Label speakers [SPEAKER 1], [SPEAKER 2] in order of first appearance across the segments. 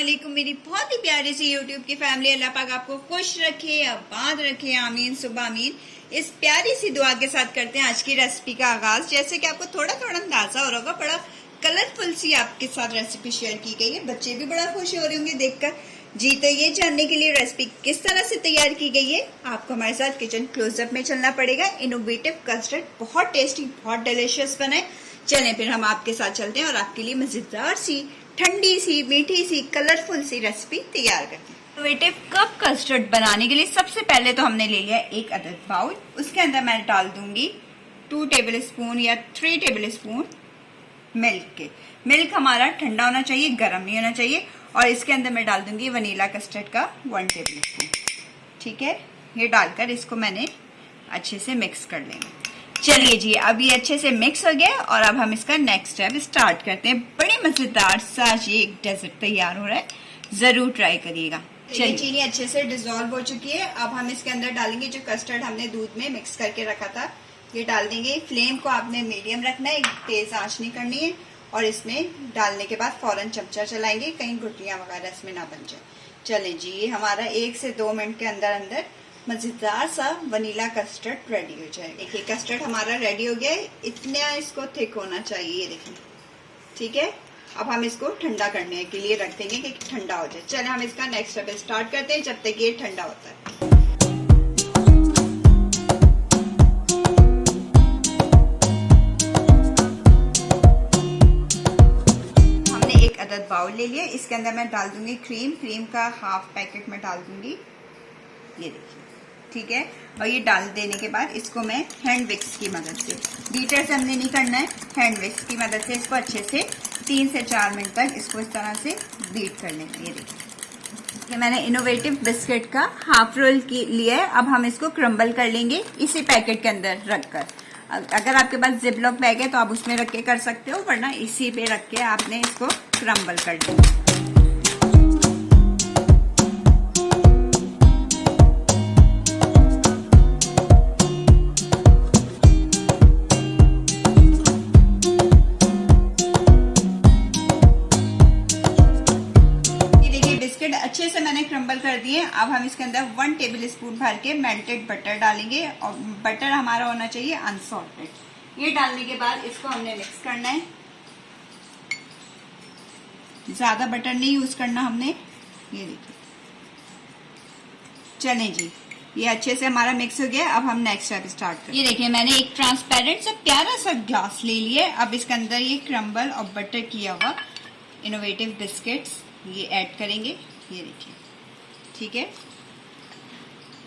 [SPEAKER 1] वालेकुम मेरी बहुत ही प्यारी सी यूट्यूब की फैमिली। अल्लाह पाक आपको खुश रखे, आबाद रखे, आमीन सुबह आमीन। इस प्यारी सी दुआ के साथ करते हैं आज की रेसिपी का आगाज। जैसे कि आपको थोड़ा थोड़ा अंदाजा हो रहा होगा, बड़ा कलरफुल सी आपके साथ रेसिपी शेयर की गई है। बच्चे भी बड़ा खुश हो रहे होंगे देखकर जी। तो ये जानने के लिए रेसिपी किस तरह से तैयार की गई है, आपको हमारे साथ किचन क्लोजअप में चलना पड़ेगा। इनोवेटिव कस्टर्ड बहुत टेस्टी, बहुत डिलीशियस बने। चलें फिर हम आपके साथ चलते हैं और आपके लिए मजेदार सी, ठंडी सी, मीठी सी, कलरफुल सी रेसिपी तैयार करते हैं। इनोवेटिव कप कस्टर्ड बनाने के लिए सबसे पहले तो हमने ले लिया एक अदद बाउल। उसके अंदर मैं डाल दूंगी 2 टेबल स्पून या 3 टेबल स्पून मिल्क के। मिल्क हमारा ठंडा होना चाहिए, गर्म नहीं होना चाहिए। और इसके अंदर मैं डाल दूंगी वनीला कस्टर्ड का 1 टेबल स्पून। ठीक है, ये डालकर इसको मैंने अच्छे से मिक्स कर लेंगे। चलिए जी, अब ये अच्छे से मिक्स हो गया और अब हम इसका नेक्स्ट स्टेप स्टार्ट करते हैं। बड़ी मजेदार सा ये एक डेजर्ट तैयार हो रहा है, जरूर ट्राई करिएगा। चलिए, चीनी अच्छे से डिसॉल्व हो चुकी है। अब हम इसके अंदर डालेंगे जो कस्टर्ड हमने दूध में मिक्स करके रखा था, ये डाल देंगे। फ्लेम को आपने मीडियम रखना है, तेज आंच नहीं करनी है। और इसमें डालने के बाद फौरन चमचा चलाएंगे, कहीं गुठलियां वगैरह इसमें ना बन जाए। चलें जी, ये हमारा 1 से 2 मिनट के अंदर अंदर मजेदार सा वनीला कस्टर्ड रेडी हो जाएगा। देखिए कस्टर्ड हमारा रेडी हो गया है, इतना इसको थिक होना चाहिए, ये देखिए। ठीक है, अब हम इसको ठंडा करने के लिए रख देंगे कि ठंडा हो जाए। चले हम इसका नेक्स्ट स्टेप स्टार्ट करते हैं जब तक ये ठंडा होता है। हमने एक अदद बाउल ले लिया, इसके अंदर मैं डाल दूंगी क्रीम का हाफ पैकेट में डाल दूंगी, ये देखिए। ठीक है, और ये डाल देने के बाद इसको मैं हैंड विक्स की मदद से, बीटर से हमने नहीं करना है, हैंड विक्स की मदद से इसको अच्छे से 3 से 4 मिनट तक इसको इस तरह से बीट कर लेंगे। ये देखिए, मैंने इनोवेटिव बिस्किट का हाफ रोल लिया है। अब हम इसको क्रम्बल कर लेंगे इसी पैकेट के अंदर रखकर। अगर आपके पास जिपलॉक बैग है तो आप उसमें रख के कर सकते हो, वरना इसी पे रख के आपने इसको क्रम्बल कर लेंगे। अच्छे से मैंने क्रम्बल कर दिए। अब हम इसके अंदर 1 टेबल स्पून भर के मेल्टेड बटर डालेंगे, और बटर हमारा होना चाहिए अनसॉल्टेड। ये डालने के बाद इसको हमने मिक्स करना है, ज्यादा बटर नहीं यूज करना हमने। ये देखिए, चलें जी, ये अच्छे से हमारा मिक्स हो गया। अब हम नेक्स्ट स्टेप स्टार्ट करें। ये देखिए, मैंने एक ट्रांसपेरेंट सा प्यारा सा ग्लास ले लिया। अब इसके अंदर ये क्रम्बल और बटर किया हुआ इनोवेटिव बिस्किट्स ये ऐड करेंगे, ये देखिए। ठीक है,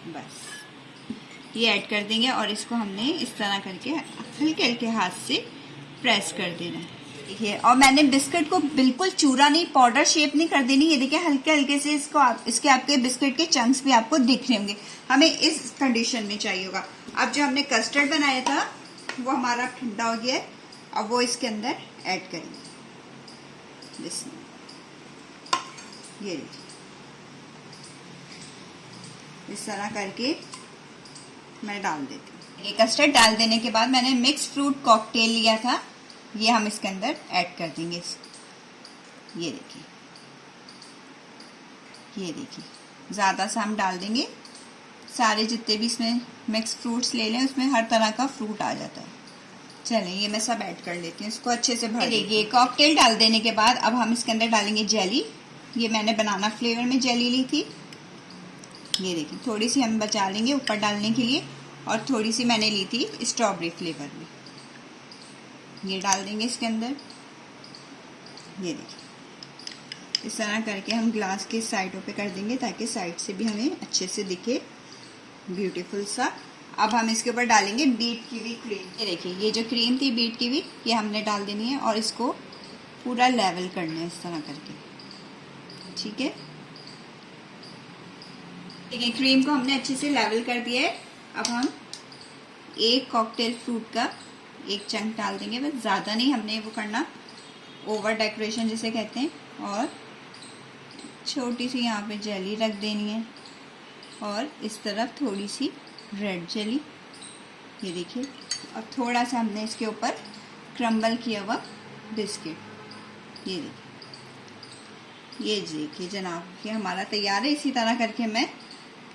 [SPEAKER 1] बस ये ऐड कर देंगे और इसको हमने इस तरह करके हल्के हल्के हाथ से प्रेस कर देना है। देखिए, और मैंने बिस्किट को बिल्कुल चूरा नहीं, पाउडर शेप नहीं कर देनी। ये देखिए, हल्के हल्के से इसको इसके आपके बिस्किट के चंक्स भी आपको दिख रहे होंगे। हमें इस कंडीशन में चाहिए होगा। अब जो हमने कस्टर्ड बनाया था वो हमारा ठंडा हो गया है, अब वो इसके अंदर ऐड करेंगे। ये देखिए, इस तरह करके मैं डाल देती हूँ। ये कस्टर्ड डाल देने के बाद मैंने मिक्स फ्रूट कॉकटेल लिया था, ये हम इसके अंदर ऐड कर देंगे। ये देखिए, ये देखिए, ज़्यादा सा हम डाल देंगे। सारे जितने भी इसमें मिक्स फ्रूट्स ले लें, उसमें हर तरह का फ्रूट आ जाता है। चलें, ये मैं सब ऐड कर लेती हूँ, इसको अच्छे से भर देंगे। कॉकटेल डाल देने के बाद अब हम इसके अंदर डालेंगे जेली। ये मैंने बनाना फ्लेवर में जेली ली थी, ये देखिए। थोड़ी सी हम बचा लेंगे ऊपर डालने के लिए, और थोड़ी सी मैंने ली थी स्ट्रॉबेरी फ्लेवर में, ये डाल देंगे इसके अंदर। ये देखिए, इस तरह करके हम ग्लास के साइडों पे कर देंगे ताकि साइड से भी हमें अच्छे से दिखे, ब्यूटीफुल सा। अब हम इसके ऊपर डालेंगे बीट की हुई क्रीम। ये देखिए, ये जो क्रीम थी बीट की हुई, ये हमने डाल देनी है और इसको पूरा लेवल करना है इस तरह करके। ठीक है, देखिए, क्रीम को हमने अच्छे से लेवल कर दिया है। अब हम एक कॉकटेल फ्रूट का एक चंक डाल देंगे, बस ज़्यादा नहीं हमने वो करना, ओवर डेकोरेशन जिसे कहते हैं। और छोटी सी यहाँ पे जेली रख देनी है, और इस तरफ थोड़ी सी रेड जेली, ये देखिए। और थोड़ा सा हमने इसके ऊपर क्रम्बल किया हुआ बिस्किट, ये देखिए। ये देखिए जनाब, ये हमारा तैयार है। इसी तरह करके मैं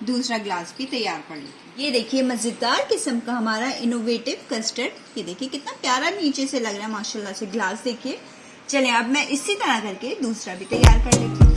[SPEAKER 1] दूसरा ग्लास भी तैयार कर लेती हूँ। ये देखिए मजेदार किस्म का हमारा इनोवेटिव कस्टर्ड। ये देखिए कितना प्यारा नीचे से लग रहा है माशाल्लाह से ग्लास। देखिए चले अब मैं इसी तरह करके दूसरा भी तैयार कर लेती हूँ।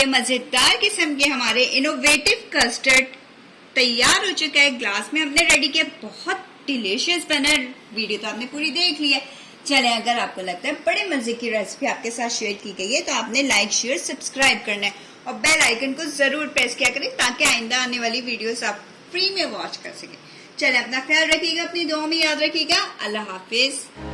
[SPEAKER 1] मजेदार किस्म के हमारे इनोवेटिव कस्टर्ड तैयार हो चुका है। ग्लास में हमने रेडी किया, बहुत डिलीशियस बना। वीडियो तो आपने पूरी देख ली है। चले अगर आपको लगता है बड़े मजे की रेसिपी आपके साथ शेयर की गई है तो आपने लाइक शेयर सब्सक्राइब करना है और बेल आइकन को जरूर प्रेस किया करें ताकि आइंदा आने वाली वीडियोस आप फ्री में वॉच कर सकें। चले अपना ख्याल रखिएगा, अपनी दुआ में याद रखिएगा। अल्लाह हाफिज।